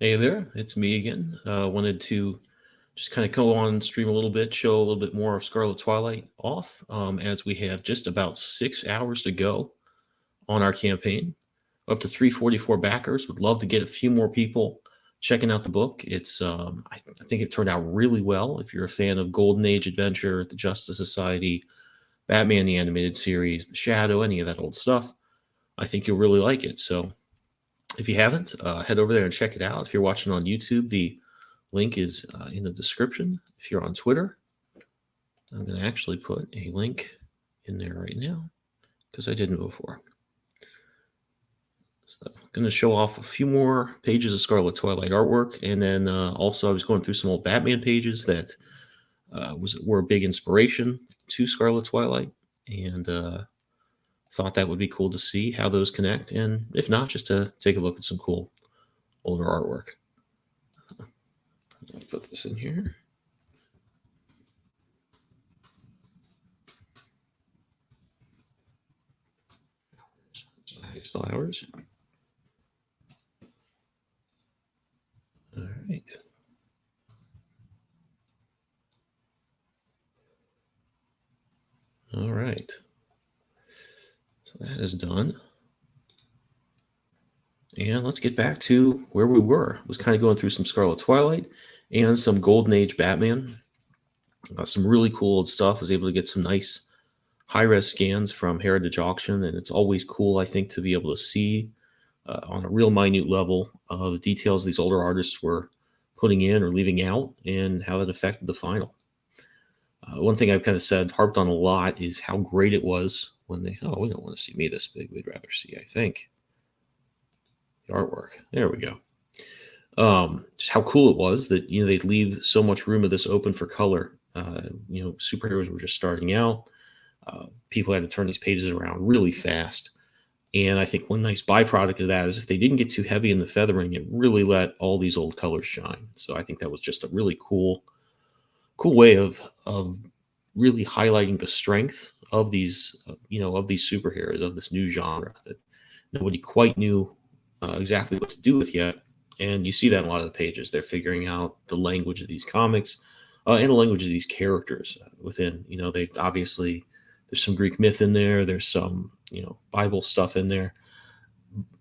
Hey there, it's me again. Wanted to just kind of go on and stream a little bit, show a little bit more of Scarlet Twilight off, as we have just about 6 hours to go on our campaign. Up to 344 backers. Would love to get a few more people checking out the book. I think it turned out really well. If you're a fan of Golden Age Adventure, the Justice Society, Batman the Animated Series, The Shadow, any of that old stuff, I think you'll really like it. So if you haven't, head over there and check it out. If you're watching on YouTube, the link is in the description. If you're on Twitter, I'm going to actually put a link in there right now because I didn't before. So I'm going to show off a few more pages of Scarlet Twilight artwork, and then also I was going through some old Batman pages that were a big inspiration to Scarlet Twilight, and thought that would be cool to see how those connect, and if not, just to take a look at some cool older artwork. I'll put this in here. Flowers. All right. All right. So that is done. And let's get back to where we were. I was kind of going through some Scarlet Twilight and some Golden Age Batman. Some really cool old stuff. Was able to get some nice high-res scans from Heritage Auction, and it's always cool, I think, to be able to see on a real minute level the details these older artists were putting in or leaving out and how that affected the final. One thing I've kind of said, harped on a lot, is how great it was when they, oh, we don't want to see me this big. We'd rather see, I think, the artwork. There we go. Just how cool it was that, they'd leave so much room of this open for color. Superheroes were just starting out. People had to turn these pages around really fast. And I think one nice byproduct of that is if they didn't get too heavy in the feathering, it really let all these old colors shine. So I think that was just a really cool way of really highlighting the strength of these of these superheroes, of this new genre that nobody quite knew exactly what to do with yet. And you see that in a lot of the pages. They're figuring out the language of these comics and the language of these characters within. They obviously, there's some Greek myth in there. There's some Bible stuff in there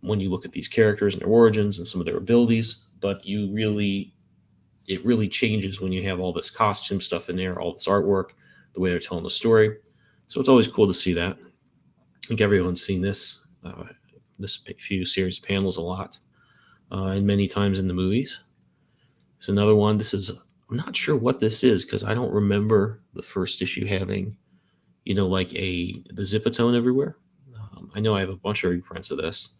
when you look at these characters and their origins and some of their abilities. But it really changes when you have all this costume stuff in there, all this artwork, the way they're telling the story. So it's always cool to see that. I think everyone's seen this few series of panels a lot, and many times in the movies. So another one. I'm not sure what this is because I don't remember the first issue having, like the Zipatone everywhere. I know I have a bunch of reprints of this,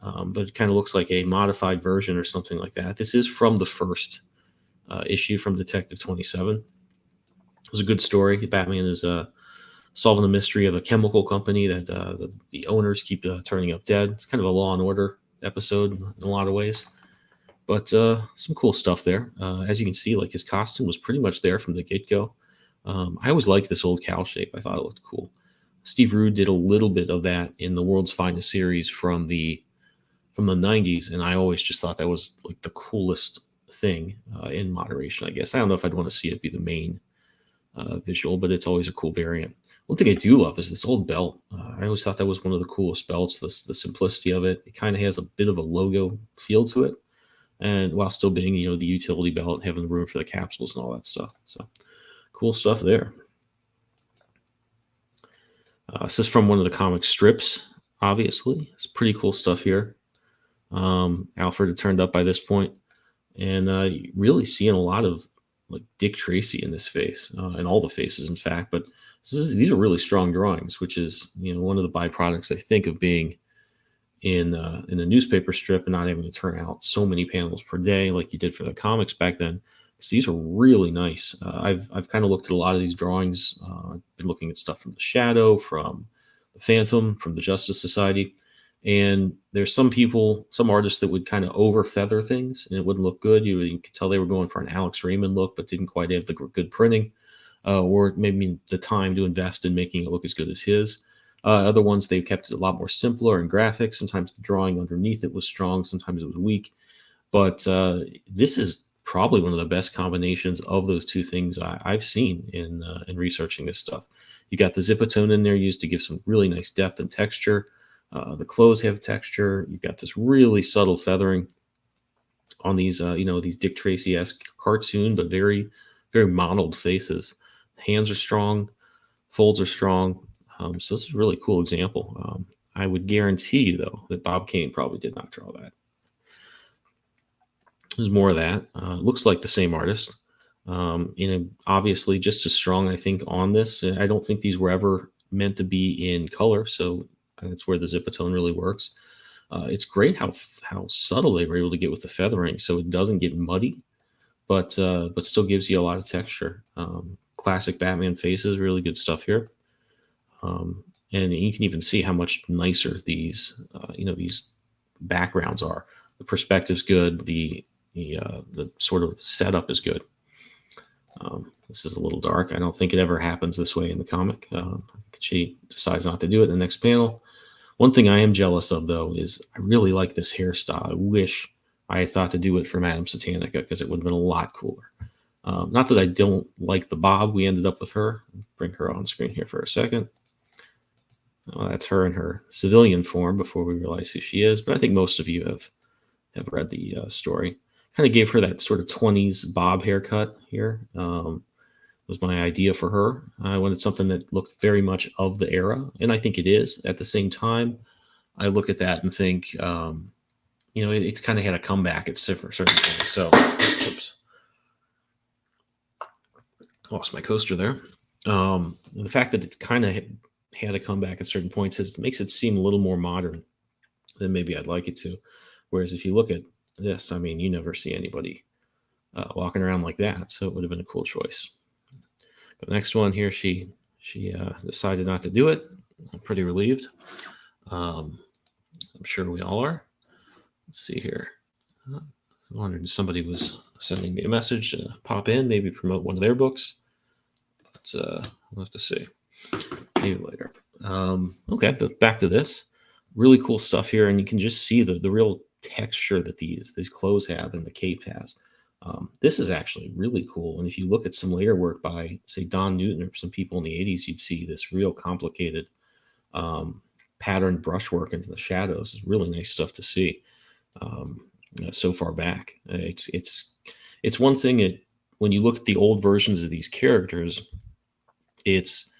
but it kind of looks like a modified version or something like that. This is from the first issue from Detective 27. It was a good story. Batman is solving the mystery of a chemical company that the owners keep turning up dead. It's kind of a Law and Order episode in a lot of ways, but some cool stuff there. As you can see, like his costume was pretty much there from the get-go. I always liked this old cowl shape. I thought it looked cool. Steve Rude did a little bit of that in the World's Finest series from the 90s, and I always just thought that was like the coolest thing in moderation, I guess. I don't know if I'd want to see it be the main visual, but it's always a cool variant. One thing I do love is this old belt. I always thought that was one of the coolest belts, the simplicity of it. It kind of has a bit of a logo feel to it, and while still being, the utility belt, having the room for the capsules and all that stuff. So cool stuff there. This is from one of the comic strips, obviously. It's pretty cool stuff here. Alfred had turned up by this point, and really seeing a lot of like Dick Tracy in this face, and all the faces, in fact. But these are really strong drawings, which is one of the byproducts, I think, of being in a newspaper strip and not having to turn out so many panels per day like you did for the comics back then. So these are really nice. I've kind of looked at a lot of these drawings. I've been looking at stuff from the Shadow, from the Phantom, from the Justice Society. And there's some artists that would kind of over feather things and it wouldn't look good. You could tell they were going for an Alex Raymond look, but didn't quite have the good printing, or maybe the time to invest in making it look as good as his. Other ones, they kept it a lot more simpler in graphics. Sometimes the drawing underneath it was strong. Sometimes it was weak. But this is probably one of the best combinations of those two things I've seen in researching this stuff. You got the Zipatone in there used to give some really nice depth and texture. The clothes have texture. You've got this really subtle feathering on these, these Dick Tracy-esque cartoon, but very, very modeled faces. Hands are strong, folds are strong. So this is a really cool example. I would guarantee you, though, that Bob Kane probably did not draw that. There's more of that. Looks like the same artist. Obviously just as strong, I think, on this. I don't think these were ever meant to be in color, so that's where the Zipatone really works. It's great how subtle they were able to get with the feathering, so it doesn't get muddy, but still gives you a lot of texture. Classic Batman faces, really good stuff here. And you can even see how much nicer these these backgrounds are. The perspective's good. The sort of setup is good. This is a little dark. I don't think it ever happens this way in the comic. She decides not to do it in the next panel. One thing I am jealous of, though, is I really like this hairstyle. I wish I had thought to do it for Madame Satanica, because it would have been a lot cooler. Not that I don't like the bob we ended up with her. Bring her on screen here for a second. That's her in her civilian form before we realize who she is. But I think most of you have read the story. Kind of gave her that sort of 20s bob haircut here. Was my idea for her. I wanted something that looked very much of the era, and I think it is. At the same time, I look at that and think, it's kind of had a comeback at certain points. So, oops, lost my coaster there. The fact that it's kind of had a comeback at certain points makes it seem a little more modern than maybe I'd like it to. Whereas if you look at this, I mean, you never see anybody walking around like that, so it would have been a cool choice. The next one here, she decided not to do it. I'm pretty relieved. I'm sure we all are. Let's see here. I wondered if somebody was sending me a message to pop in, maybe promote one of their books. But we'll have to see. Maybe later. Okay, but back to this. Really cool stuff here, and you can just see the real texture that these clothes have and the cape has. This is actually really cool. And if you look at some later work by, say, Don Newton or some people in the 80s, you'd see this real complicated patterned brushwork into the shadows. It's really nice stuff to see so far back. It's one thing that when you look at the old versions of these characters, it's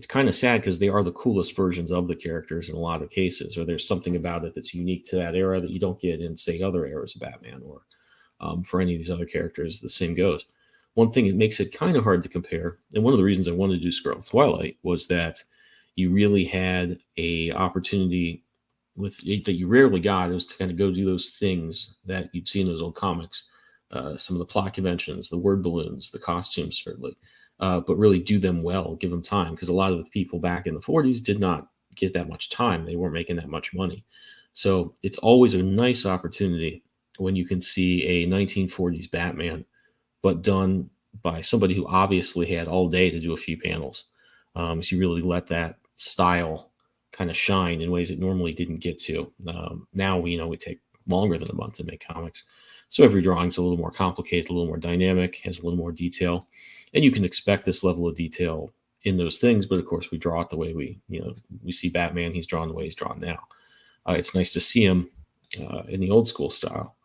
kind of sad because they are the coolest versions of the characters in a lot of cases, or there's something about it that's unique to that era that you don't get in, say, other eras of Batman, or for any of these other characters, the same goes. One thing that makes it kind of hard to compare, and one of the reasons I wanted to do Scarlet Twilight, was that you really had a opportunity that you rarely got. It was to kind of go do those things that you'd see in those old comics, some of the plot conventions, the word balloons, the costumes, certainly, but really do them well, give them time, because a lot of the people back in the 40s did not get that much time. They weren't making that much money. So it's always a nice opportunity when you can see a 1940s Batman, but done by somebody who obviously had all day to do a few panels. So you really let that style kind of shine in ways it normally didn't get to. Now we take longer than a month to make comics. So every drawing's a little more complicated, a little more dynamic, has a little more detail. And you can expect this level of detail in those things, but of course we draw it the way we see Batman. He's drawn the way he's drawn now. It's nice to see him in the old school style.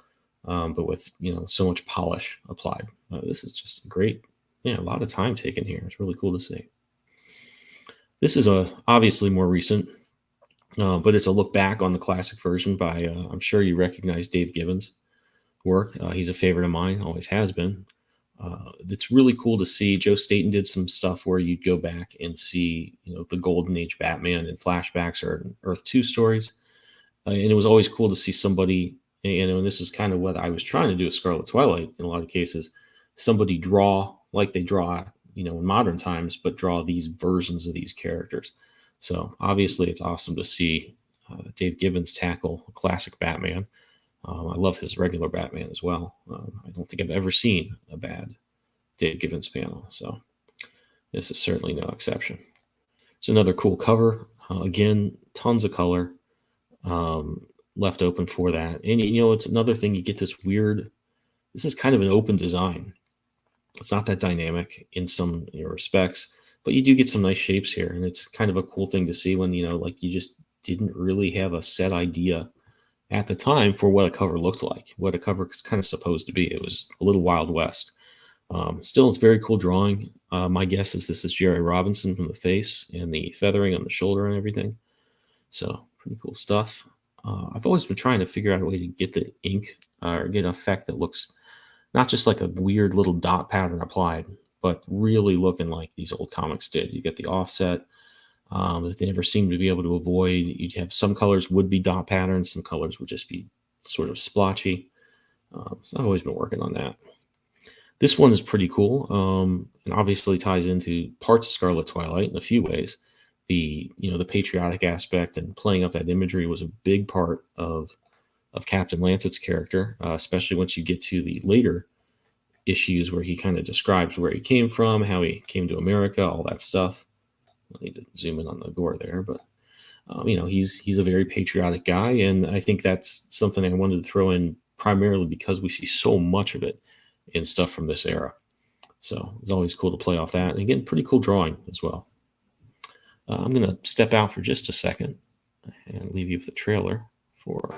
But with so much polish applied. This is just great. A lot of time taken here. It's really cool to see. This is obviously more recent, but it's a look back on the classic version by, I'm sure you recognize Dave Gibbons' work. He's a favorite of mine, always has been. It's really cool to see. Joe Staton did some stuff where you'd go back and see the Golden Age Batman in flashbacks or Earth 2 stories. And it was always cool to see somebody, and this is kind of what I was trying to do with Scarlet Twilight in a lot of cases, somebody draw like they draw, in modern times, but draw these versions of these characters. So obviously it's awesome to see Dave Gibbons tackle a classic Batman. I love his regular Batman as well. I don't think I've ever seen a bad Dave Gibbons panel, so this is certainly no exception. It's another cool cover. Again, tons of color. left open for that. And it's another thing, you get this weird, this is kind of an open design. It's not that dynamic in some respects, but you do get some nice shapes here, and it's kind of a cool thing to see when like you just didn't really have a set idea at the time for what a cover looked like, what a cover is kind of supposed to be. It was a little Wild West. Still, it's very cool drawing. My guess is this is Jerry Robinson from the face and the feathering on the shoulder and everything. So pretty cool stuff. I've always been trying to figure out a way to get the ink or get an effect that looks not just like a weird little dot pattern applied, but really looking like these old comics did. You get the offset that they never seem to be able to avoid. You'd have some colors would be dot patterns, some colors would just be sort of splotchy. So I've always been working on that. This one is pretty cool, and obviously ties into parts of Scarlet Twilight in a few ways. The patriotic aspect and playing up that imagery was a big part of Captain Lancett's character, especially once you get to the later issues where he kind of describes where he came from, how he came to America, all that stuff. I need to zoom in on the gore there, but he's a very patriotic guy, and I think that's something I wanted to throw in primarily because we see so much of it in stuff from this era. So it's always cool to play off that. And again, pretty cool drawing as well. I'm going to step out for just a second and leave you with the trailer for...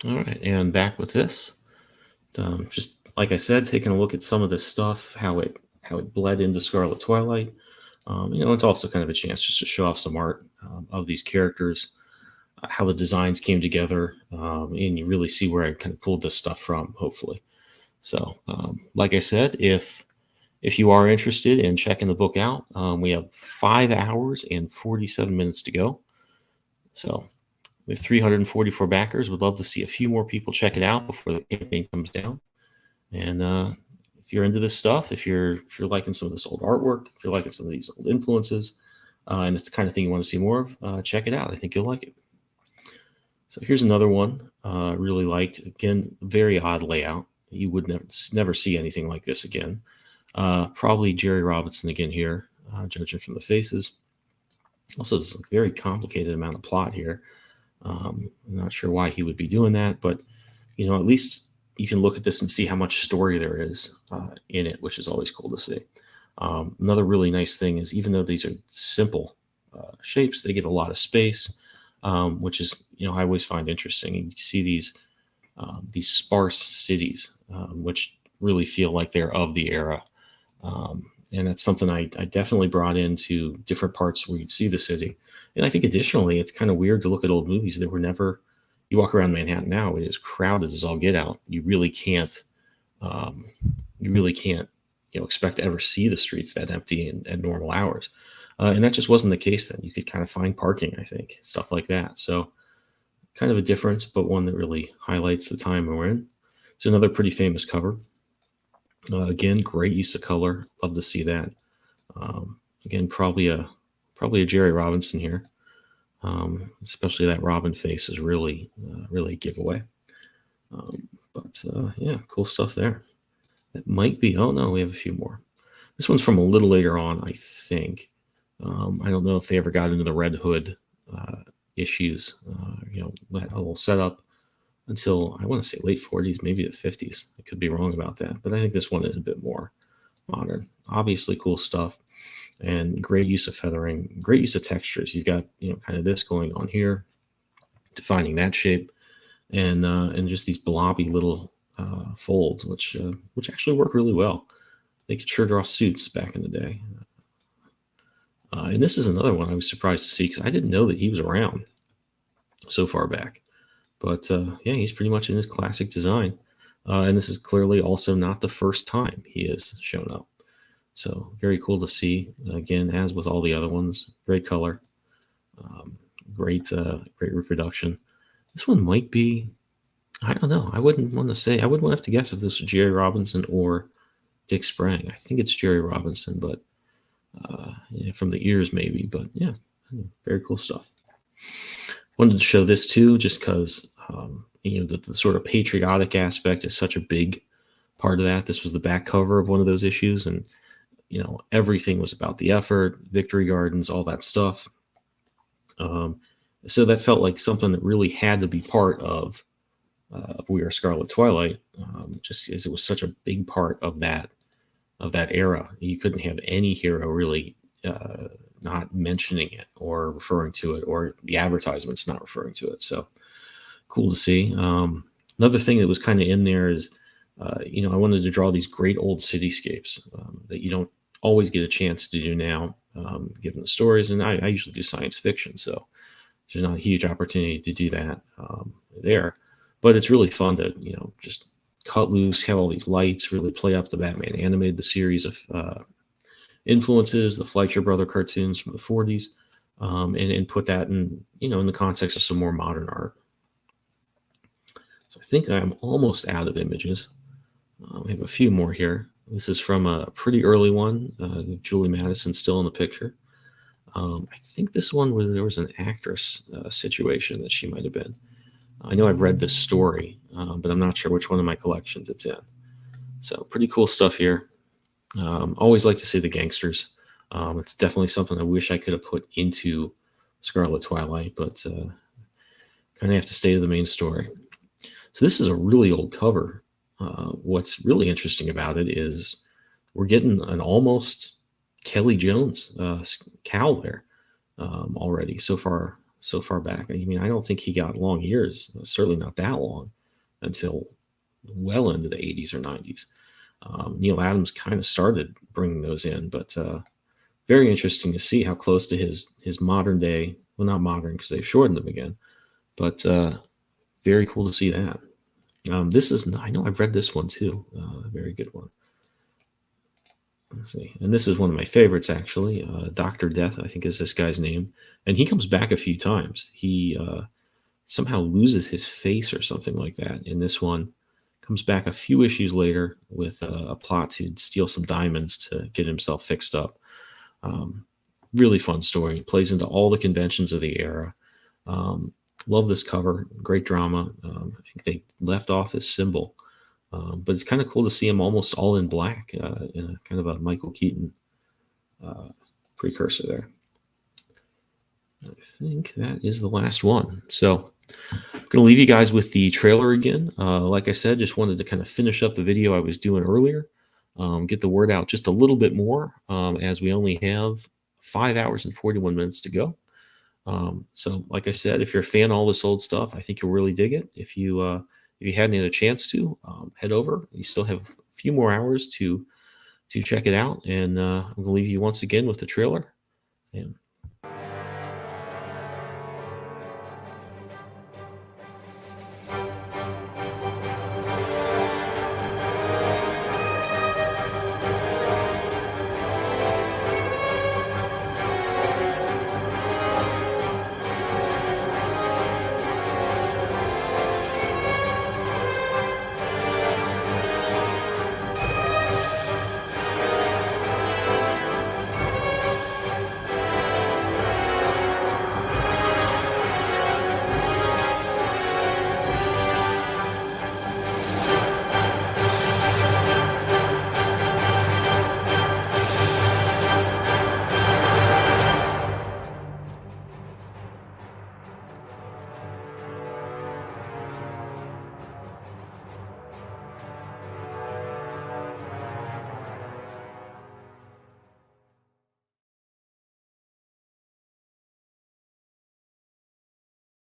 All right, and back with this. Just like I said, taking a look at some of this stuff, how it bled into Scarlet Twilight. It's also kind of a chance just to show off some art of these characters, how the designs came together, and you really see where I kind of pulled this stuff from, hopefully. So, like I said, if you are interested in checking the book out, we have 5 hours and 47 minutes to go. So we have 344 backers. Would love to see a few more people check it out before the campaign comes down. And if you're into this stuff, if you're liking some of this old artwork, if you're liking some of these old influences, and it's the kind of thing you want to see more of, check it out. I think you'll like it. So here's another one really liked. Again, very odd layout. You would never see anything like this again. Probably Jerry Robinson again here, judging from the faces. Also, there's a very complicated amount of plot here. I'm not sure why he would be doing that, but at least you can look at this and see how much story there is in it, which is always cool to see. Another really nice thing is, even though these are simple shapes, they give a lot of space, which is I always find interesting. You see these sparse cities, which really feel like they're of the era. And that's something I definitely brought into different parts where you'd see the city. And I think additionally, it's kind of weird to look at old movies that were never, you walk around Manhattan now, it is crowded as all get out. You really can't, expect to ever see the streets that empty at normal hours. And that just wasn't the case then. You could kind of find parking, I think, stuff like that. So kind of a difference, but one that really highlights the time we're in. It's another pretty famous cover. Again, great use of color. Love to see that. Again, probably a Jerry Robinson here. Especially that Robin face is really a giveaway. But yeah, cool stuff there. It might be. Oh no, we have a few more. This one's from a little later on, I think. I don't know if they ever got into the Red Hood uh, issues. That whole setup until I want to say late 40s, maybe the 50s. I could be wrong about that, but I think this one is a bit more modern. Obviously, cool stuff and great use of feathering, great use of textures. You've got kind of this going on here, defining that shape, and just these blobby little folds, which actually work really well. They could sure draw suits back in the day. And this is another one I was surprised to see because I didn't know that he was around so far back. But yeah, he's pretty much in his classic design. And this is clearly also not the first time he has shown up. So very cool to see. Again, as with all the other ones, great color, great reproduction. This one might be, I don't know. I wouldn't want to have to guess if this was Jerry Robinson or Dick Sprang. I think it's Jerry Robinson, but yeah, from the ears maybe. But yeah, very cool stuff. Wanted to show this too, just because the sort of patriotic aspect is such a big part of that. This was the back cover of one of those issues, and everything was about the effort, victory gardens, all that stuff. So that felt like something that really had to be part of We Are Scarlet Twilight, just as it was such a big part of that era. You couldn't have any hero really not mentioning it or referring to it, or the advertisements not referring to it. So cool to see. Another thing that was kind of in there is, I wanted to draw these great old cityscapes that you don't always get a chance to do now, given the stories. And I usually do science fiction, so there's not a huge opportunity to do that there. But it's really fun to, just cut loose, have all these lights, really play up the Batman animated, the series of influences, the Fleischer Brother cartoons from the 40s, and put that in the context of some more modern art. So I think I'm almost out of images. We have a few more here. This is from a pretty early one. Julie Madison still in the picture. I think this one there was an actress situation that she might have been. I know I've read this story, but I'm not sure which one of my collections it's in. So pretty cool stuff here. Always like to see the gangsters. It's definitely something I wish I could have put into Scarlet Twilight, but kind of have to stay to the main story. So this is a really old cover. What's really interesting about it is we're getting an almost Kelly Jones cowl there already so far back. I mean, I don't think he got long ears, certainly not that long, until well into the 80s or 90s. Neil Adams kind of started bringing those in, but very interesting to see how close to his modern day, well, not modern because they've shortened them again, but very cool to see that. I know I've read this one too, very good one. Let's see, and this is one of my favorites actually. Dr. Death, I think is this guy's name, and he comes back a few times. He somehow loses his face or something like that in this one. Comes back a few issues later with a plot to steal some diamonds to get himself fixed up. Really fun story. Plays into all the conventions of the era. Love this cover. Great drama. I think they left off his symbol. But it's kind of cool to see him almost all in black in a kind of a Michael Keaton precursor there. I think that is the last one. So I'm going to leave you guys with the trailer again. Like I said, just wanted to kind of finish up the video I was doing earlier, get the word out just a little bit more, as we only have 5 hours and 41 minutes to go. So like I said, if you're a fan of all this old stuff, I think you'll really dig it. If you had any other chance to head over, you still have a few more hours to check it out. And I'm going to leave you once again with the trailer. And